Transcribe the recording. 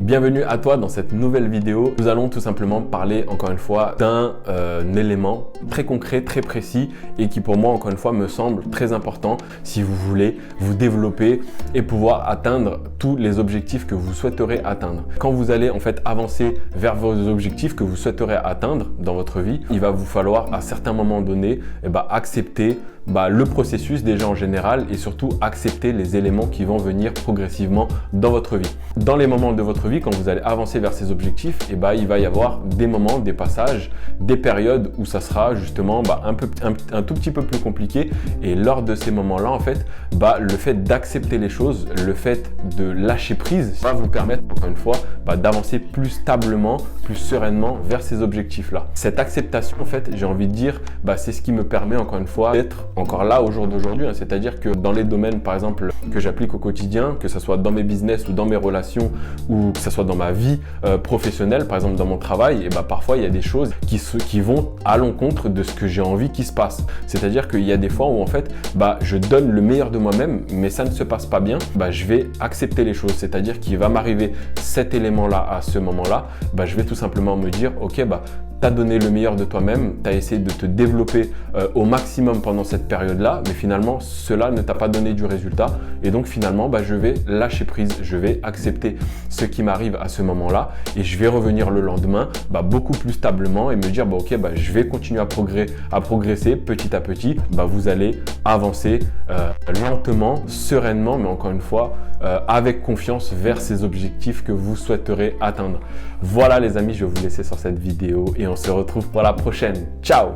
Bienvenue à toi dans cette nouvelle vidéo. Nous allons tout simplement parler encore une fois d'un élément très concret, très précis et qui pour moi encore une fois me semble très important si vous voulez vous développer et pouvoir atteindre tous les objectifs que vous souhaiterez atteindre. Quand vous allez en fait avancer vers vos objectifs que vous souhaiterez atteindre dans votre vie, il va vous falloir à certains moments donnés accepter le processus déjà en général et surtout accepter les éléments qui vont venir progressivement dans votre vie. Dans les moments de votre vie, quand vous allez avancer vers ces objectifs, il va y avoir des moments, des passages, des périodes où ça sera justement un tout petit peu plus compliqué. Et lors de ces moments-là, en fait, le fait d'accepter les choses, le fait de lâcher prise, va vous permettre encore une fois d'avancer plus stablement, plus sereinement vers ces objectifs-là. Cette acceptation, en fait, j'ai envie de dire, c'est ce qui me permet encore une fois d'être encore là au jour d'aujourd'hui. C'est-à-dire que dans les domaines, par exemple, que j'applique au quotidien, que ce soit dans mes business ou dans mes relations ou que ce soit dans ma vie professionnelle, par exemple dans mon travail, parfois il y a des choses qui vont à l'encontre de ce que j'ai envie qu'il se passe. C'est-à-dire qu'il y a des fois où en fait, je donne le meilleur de moi-même, mais ça ne se passe pas bien, je vais accepter les choses. C'est-à-dire qu'il va m'arriver cet élément-là à ce moment-là, je vais tout simplement me dire, ok, tu as donné le meilleur de toi-même, tu as essayé de te développer au maximum pendant cette période-là, mais finalement, cela ne t'a pas donné du résultat. Et donc finalement, je vais lâcher prise, je vais accepter ce qui m'arrive à ce moment-là et je vais revenir le lendemain beaucoup plus stablement et me dire, ok, je vais continuer à progresser petit à petit. Vous allez avancer lentement, sereinement, mais encore une fois, avec confiance vers ces objectifs que vous souhaiterez atteindre. Voilà les amis, je vais vous laisser sur cette vidéo et on se retrouve pour la prochaine. Ciao!